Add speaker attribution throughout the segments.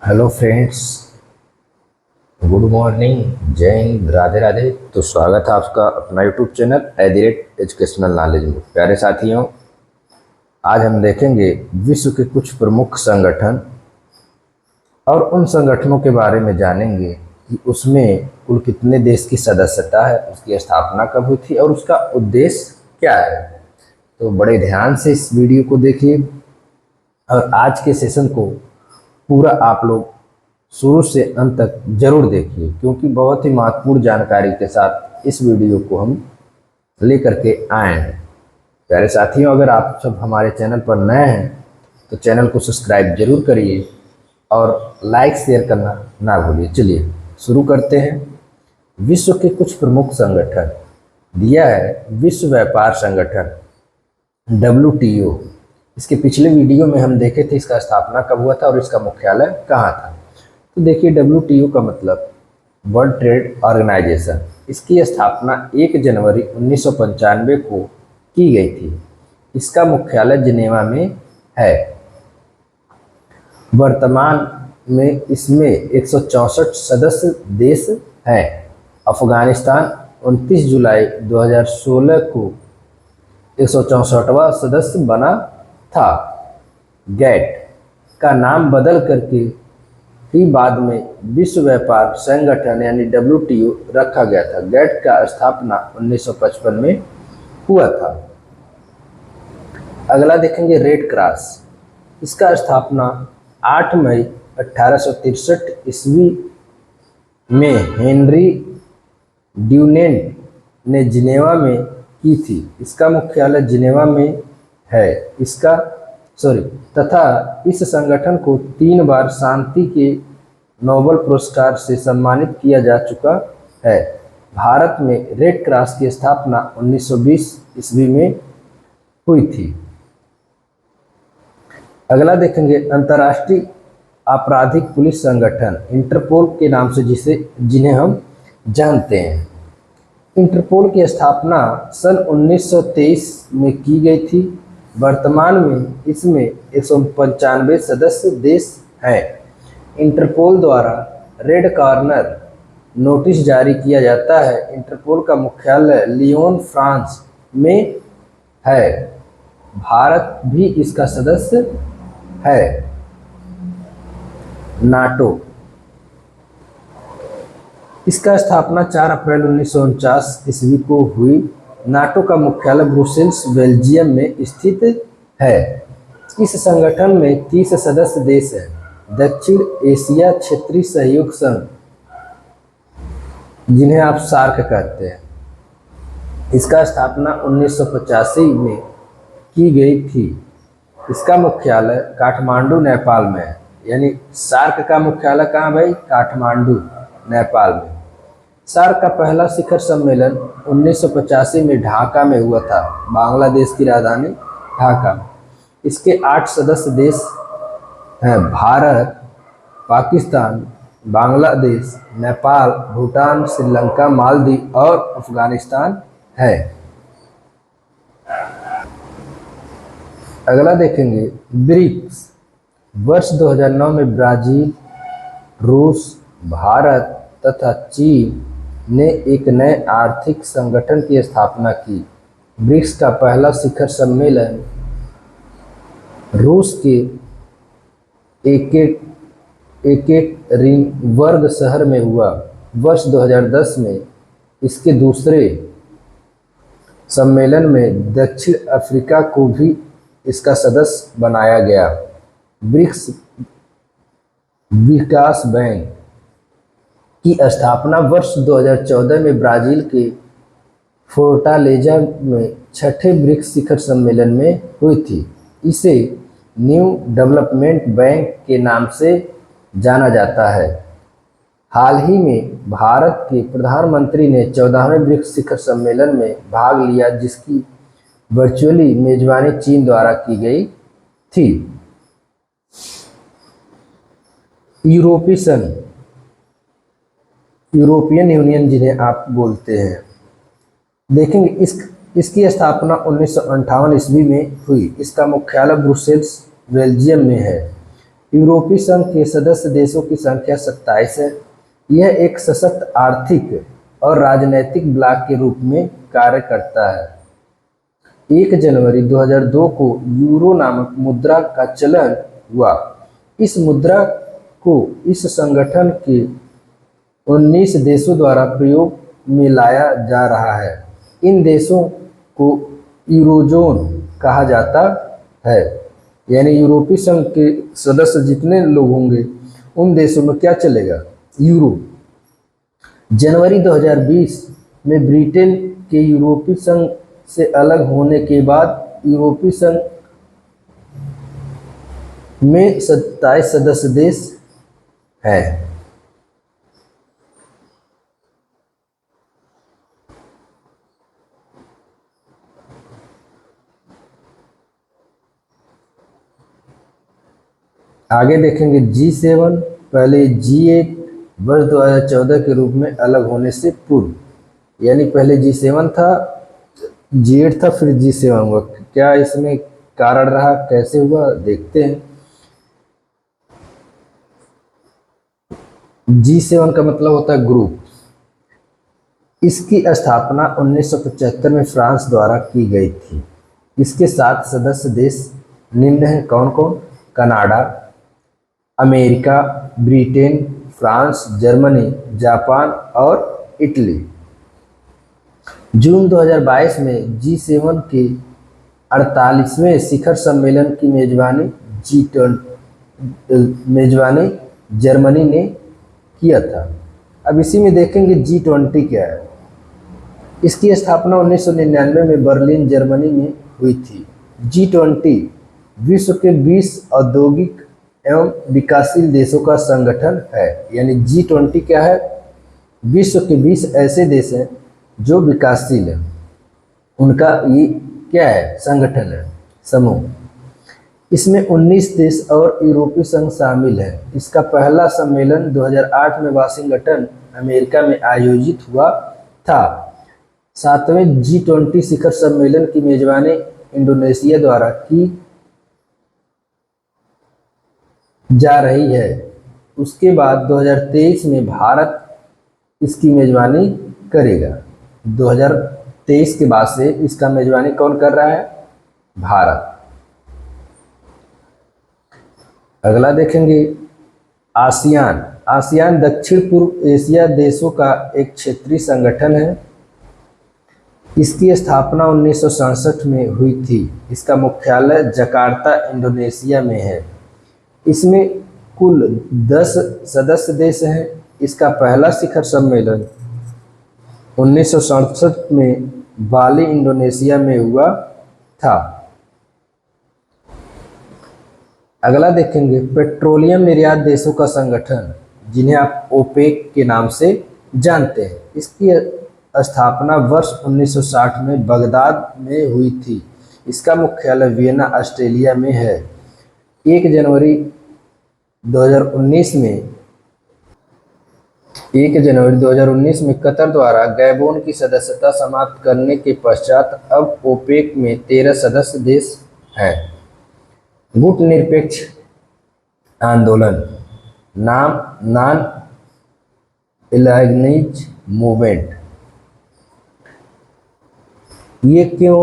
Speaker 1: Hello friends. Good morning, जय हिंद, राधे राधे। तो स्वागत है आपका अपना यूट्यूब चैनल एजुकेशनल नॉलेज में। प्यारे साथियों, आज हम देखेंगे विश्व के कुछ प्रमुख संगठन और उन संगठनों के बारे में जानेंगे कि उसमें कुल कितने देश की सदस्यता है, उसकी स्थापना कब हुई थी और उसका उद्देश्य क्या है। तो बड़े ध्यान से इस वीडियो को देखिए और आज के सेशन को पूरा आप लोग शुरू से अंत तक जरूर देखिए, क्योंकि बहुत ही महत्वपूर्ण जानकारी के साथ इस वीडियो को हम लेकर के आए हैं। प्यारे साथियों, अगर आप सब हमारे चैनल पर नए हैं तो चैनल को सब्सक्राइब जरूर करिए और लाइक शेयर करना ना भूलिए। चलिए शुरू करते हैं। विश्व के कुछ प्रमुख संगठन दिया है विश्व व्यापार संगठन WTO। इसके पिछले वीडियो में हम देखे थे इसका स्थापना कब हुआ था और इसका मुख्यालय कहाँ था। तो देखिए, WTO का मतलब वर्ल्ड ट्रेड ऑर्गेनाइजेशन। इसकी स्थापना 1 जनवरी 1995 को की गई थी। इसका मुख्यालय जिनेवा में है। वर्तमान में इसमें 164 सदस्य देश हैं। अफगानिस्तान 29 जुलाई 2016 को 164वां सदस्य बना था। गैट का नाम बदल करके ही बाद में विश्व व्यापार संगठन यानी WTO रखा गया था। गैट का स्थापना 1955 में हुआ था। अगला देखेंगे रेड क्रॉस। इसका स्थापना 8 मई 1863 ईस्वी में हेनरी ड्यूनेंट ने जिनेवा में की थी। इसका मुख्यालय जिनेवा में है। तथा इस संगठन को 3 बार शांति के नोबेल पुरस्कार से सम्मानित किया जा चुका है। भारत में रेड क्रॉस की स्थापना 1920 ईस्वी में हुई थी। अगला देखेंगे अंतर्राष्ट्रीय आपराधिक पुलिस संगठन इंटरपोल के नाम से जिन्हें हम जानते हैं। इंटरपोल की स्थापना सन 1923 में की गई थी। वर्तमान में इसमें 195 सदस्य देश हैं। इंटरपोल द्वारा रेड कॉर्नर नोटिस जारी किया जाता है। इंटरपोल का मुख्यालय लियोन, फ्रांस में है। भारत भी इसका सदस्य है। नाटो। इसका स्थापना 4 अप्रैल 1949 ईस्वी को हुई। नाटो का मुख्यालय ब्रुसेल्स, बेल्जियम में स्थित है। इस संगठन में 30 सदस्य देश हैं। दक्षिण एशिया क्षेत्रीय सहयोग संघ, जिन्हें आप सार्क कहते हैं, इसका स्थापना 1985 में की गई थी। इसका मुख्यालय काठमांडू, नेपाल में है। यानी सार्क का मुख्यालय कहाँ भाई? काठमांडू, नेपाल में। सार्क का पहला शिखर सम्मेलन 1985 में ढाका में हुआ था। बांग्लादेश की राजधानी ढाका में। इसके 8 सदस्य देश हैं। भारत, पाकिस्तान, बांग्लादेश, नेपाल, भूटान, श्रीलंका, मालदीव और अफगानिस्तान है। अगला देखेंगे ब्रिक्स। वर्ष 2009 में ब्राजील, रूस, भारत तथा चीन ने एक नए आर्थिक संगठन की स्थापना की। ब्रिक्स का पहला शिखर सम्मेलन रूस के एकएकरिनबर्ग शहर में हुआ। वर्ष 2010 में इसके दूसरे सम्मेलन में दक्षिण अफ्रीका को भी इसका सदस्य बनाया गया। ब्रिक्स विकास बैंक की स्थापना वर्ष 2014 में ब्राजील के फोर्टालेजा में 6ठे ब्रिक्स शिखर सम्मेलन में हुई थी। इसे न्यू डेवलपमेंट बैंक के नाम से जाना जाता है। हाल ही में भारत के प्रधानमंत्री ने 14वें ब्रिक्स शिखर सम्मेलन में भाग लिया, जिसकी वर्चुअली मेजबानी चीन द्वारा की गई थी। यूरोपियन यूनियन, जिन्हें आप बोलते हैं, देखेंगे इसकी स्थापना 1958 ईस्वी में हुई। इसका मुख्यालय ब्रुसेल्स, बेल्जियम में है। यूरोपीय संघ के सदस्य देशों की संख्या 27 है। यह एक सशक्त आर्थिक और राजनैतिक ब्लॉक के रूप में कार्य करता है। 1 जनवरी 2002 को यूरो नामक मुद्रा का चलन हुआ। इस मुद्रा को इस संगठन के 19 देशों द्वारा प्रयोग में लाया जा रहा है। इन देशों को यूरोजोन कहा जाता है। यानी यूरोपीय संघ के सदस्य जितने लोग होंगे उन देशों में क्या चलेगा, यूरो। जनवरी 2020 में ब्रिटेन के यूरोपीय संघ से अलग होने के बाद यूरोपीय संघ में 27 सदस्य देश हैं। आगे देखेंगे G7, पहले G8 वर्ष 2014 के रूप में अलग होने से पूर्व, यानी पहले G7 था, G8 था, फिर G7 हुआ। क्या इसमें कारण रहा, कैसे हुआ, देखते हैं। G7 का मतलब होता है ग्रुप। इसकी स्थापना 1975 में फ्रांस द्वारा की गई थी। इसके 7 सदस्य देश निम्न हैं, कौन कौन? Canada, America, Britain, France, Germany, Japan और इटली। जून 2022 में G7 के 48वें शिखर सम्मेलन की मेजबानी जर्मनी ने किया था। अब इसी में देखेंगे G20 क्या है। इसकी स्थापना 1999 में बर्लिन, जर्मनी में हुई थी। G20 विश्व के 20 औद्योगिक एवं विकासशील देशों का संगठन है। यानी G20 क्या है? विश्व के 20 ऐसे देश हैं जो विकासशील हैं, उनका ये क्या है? संगठन है, समूह। इसमें 19 देश और यूरोपीय संघ शामिल है। इसका पहला सम्मेलन 2008 में वाशिंगटन, अमेरिका में आयोजित हुआ था। 7वें G20 शिखर सम्मेलन की मेजबानी इंडोनेशिया द्वारा की जा रही है। उसके बाद 2023 में भारत इसकी मेजबानी करेगा। 2023 के बाद से इसका मेजबानी कौन कर रहा है? भारत। अगला देखेंगे आसियान। आसियान दक्षिण पूर्व एशिया देशों का एक क्षेत्रीय संगठन है। इसकी स्थापना 1967 में हुई थी। इसका मुख्यालय जकार्ता, इंडोनेशिया में है। इसमें कुल 10 सदस्य देश हैं। इसका पहला शिखर सम्मेलन 1967 में बाली, इंडोनेशिया में हुआ था। अगला देखेंगे पेट्रोलियम निर्यात देशों का संगठन, जिन्हें आप ओपेक के नाम से जानते हैं। इसकी स्थापना वर्ष 1960 में बगदाद में हुई थी। इसका मुख्यालय वियना, ऑस्ट्रेलिया में है। 1 जनवरी 2019 में कतर द्वारा गैबोन की सदस्यता समाप्त करने के पश्चात अब ओपेक में 13 सदस्य देश हैं। गुटनिरपेक्ष आंदोलन नाम नॉन एलाइग्निज मूवमेंट, ये क्यों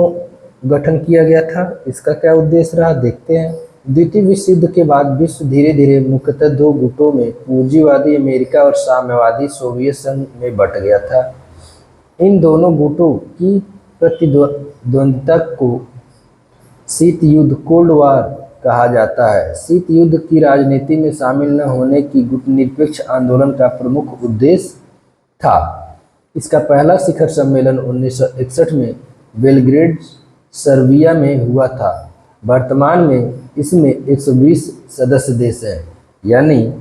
Speaker 1: गठन किया गया था? इसका क्या उद्देश्य रहा, देखते हैं। द्वितीय विश्व युद्ध के बाद विश्व धीरे धीरे मुख्यतः 2 गुटों में, पूंजीवादी अमेरिका और साम्यवादी सोवियत संघ में बंट गया था। इन दोनों गुटों की प्रतिद्वंद्विता को शीत युद्ध, कोल्ड वॉर कहा जाता है। शीत युद्ध की राजनीति में शामिल न होने की गुटनिरपेक्ष आंदोलन का प्रमुख उद्देश्य था। इसका पहला शिखर सम्मेलन 1961 में बेलग्रेड, सर्बिया में हुआ था। वर्तमान में इसमें 120 सदस्य देश हैं। यानी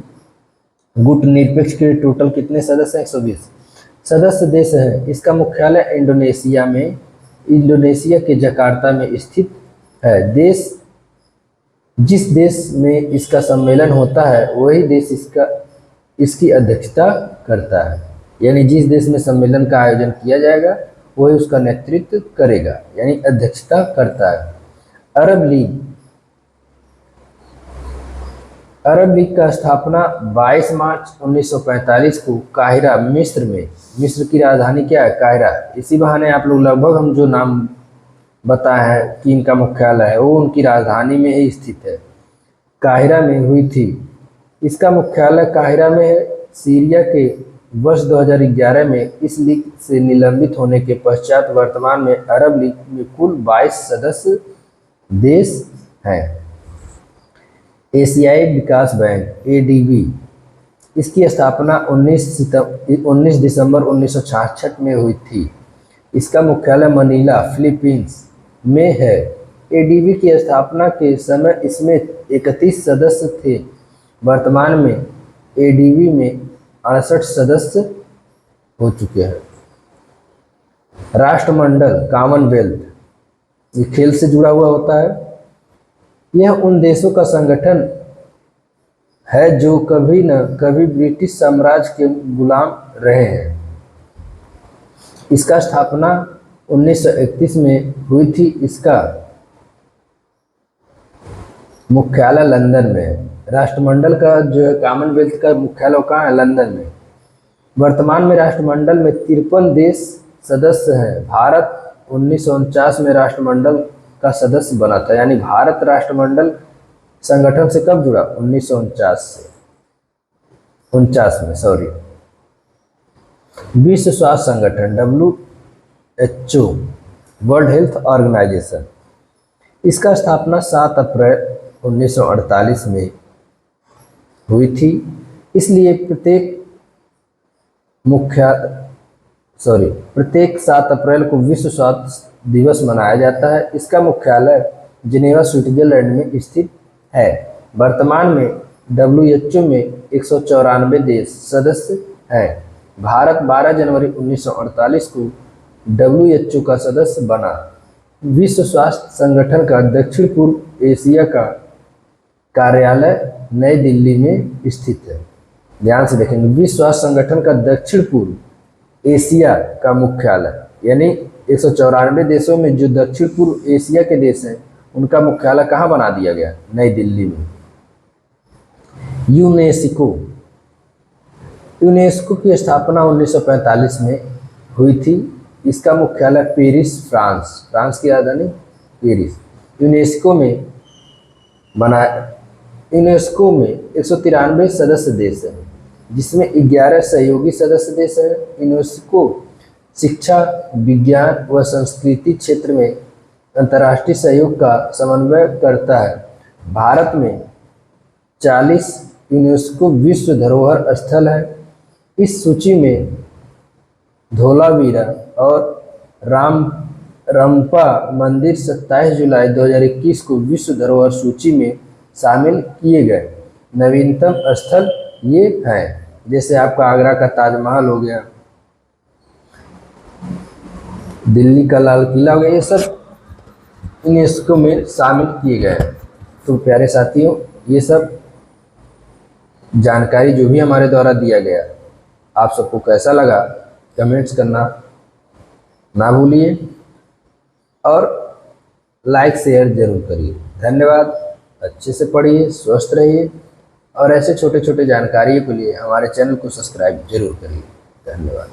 Speaker 1: गुटनिरपेक्ष के टोटल कितने सदस्य हैं? 120 सदस्य देश हैं। इसका मुख्यालय इंडोनेशिया में, इंडोनेशिया के जकार्ता में स्थित है। जिस देश में इसका सम्मेलन होता है वही देश इसकी अध्यक्षता करता है। यानी जिस देश में सम्मेलन का आयोजन किया जाएगा वही उसका नेतृत्व करेगा, यानी अध्यक्षता करता है। अरब लीग अरब लीग का स्थापना 22 मार्च 1945 को काहिरा मिस्र में, मिस्र की राजधानी क्या है? काहिरा। इसी बहाने आप लोग लगभग हम जो नाम बताए हैं कि इनका मुख्यालय है वो उनकी राजधानी में ही स्थित है, काहिरा में हुई थी। इसका मुख्यालय काहिरा में है। सीरिया के वर्ष 2011 में इस लीग से निलंबित होने के पश्चात वर्तमान में अरब लीग में कुल 22 सदस्य देश हैं। एशियाई विकास बैंक एडीबी, इसकी स्थापना 19 दिसंबर 1966 में हुई थी। इसका मुख्यालय मनीला फिलीपींस में है। एडीबी की स्थापना के समय इसमें 31 सदस्य थे। वर्तमान में एडीबी में 68 सदस्य हो चुके हैं। राष्ट्रमंडल कॉमनवेल्थ, ये खेल से जुड़ा हुआ होता है। यह उन देशों का संगठन है जो कभी न कभी ब्रिटिश साम्राज्य के गुलाम रहे हैं। इसका स्थापना 1931 में हुई थी। इसका मुख्यालय लंदन में है। राष्ट्रमंडल का जो है कॉमनवेल्थ का मुख्यालय कहाँ है? लंदन में। वर्तमान में राष्ट्रमंडल में 53 देश सदस्य हैं। भारत 1949 में राष्ट्रमंडल का सदस्य बना था, यानी भारत राष्ट्रमंडल संगठन से कब जुड़ा? 1949 से, 49 में, सॉरी। विश्व स्वास्थ्य संगठन WHO, वर्ल्ड हेल्थ ऑर्गेनाइजेशन, इसका स्थापना 7 अप्रैल 1948 में हुई थी। इसलिए प्रत्येक 7 अप्रैल को विश्व स्वास्थ्य दिवस मनाया जाता है। इसका मुख्यालय जिनेवा स्विट्जरलैंड में स्थित है। वर्तमान में WHO में 194 देश सदस्य हैं। भारत 12 जनवरी 1948 को WHO का सदस्य बना। विश्व स्वास्थ्य संगठन का दक्षिण पूर्व एशिया का कार्यालय नई दिल्ली में स्थित है। ध्यान से देखेंगे, विश्व स्वास्थ्य संगठन का दक्षिण पूर्व एशिया का मुख्यालय, यानी 194 देशों में जो दक्षिण पूर्व एशिया के देश हैं उनका मुख्यालय कहाँ बना दिया गया? नई दिल्ली में। यूनेस्को की स्थापना 1945 में हुई थी। इसका मुख्यालय पेरिस, फ्रांस की राजधानी पेरिस। यूनेस्को में 193 सदस्य देश हैं, जिसमें 11 सहयोगी सदस्य देश हैं। यूनेस्को शिक्षा, विज्ञान व संस्कृति क्षेत्र में अंतर्राष्ट्रीय सहयोग का समन्वय करता है। भारत में 40 यूनेस्को विश्व धरोहर स्थल है। इस सूची में धोलावीरा और रंपा मंदिर 27 जुलाई 2021 को विश्व धरोहर सूची में शामिल किए गए। नवीनतम स्थल ये हैं, जैसे आपका आगरा का ताजमहल हो गया, दिल्ली का लाल किला हो गया, ये सब यूनेस्को में शामिल किए गए हैं। तो प्यारे साथियों, ये सब जानकारी जो भी हमारे द्वारा दिया गया, आप सबको कैसा लगा कमेंट्स करना ना भूलिए और लाइक शेयर जरूर करिए। धन्यवाद। अच्छे से पढ़िए, स्वस्थ रहिए और ऐसे छोटे छोटे जानकारियों के लिए हमारे चैनल को सब्सक्राइब जरूर करिए। धन्यवाद।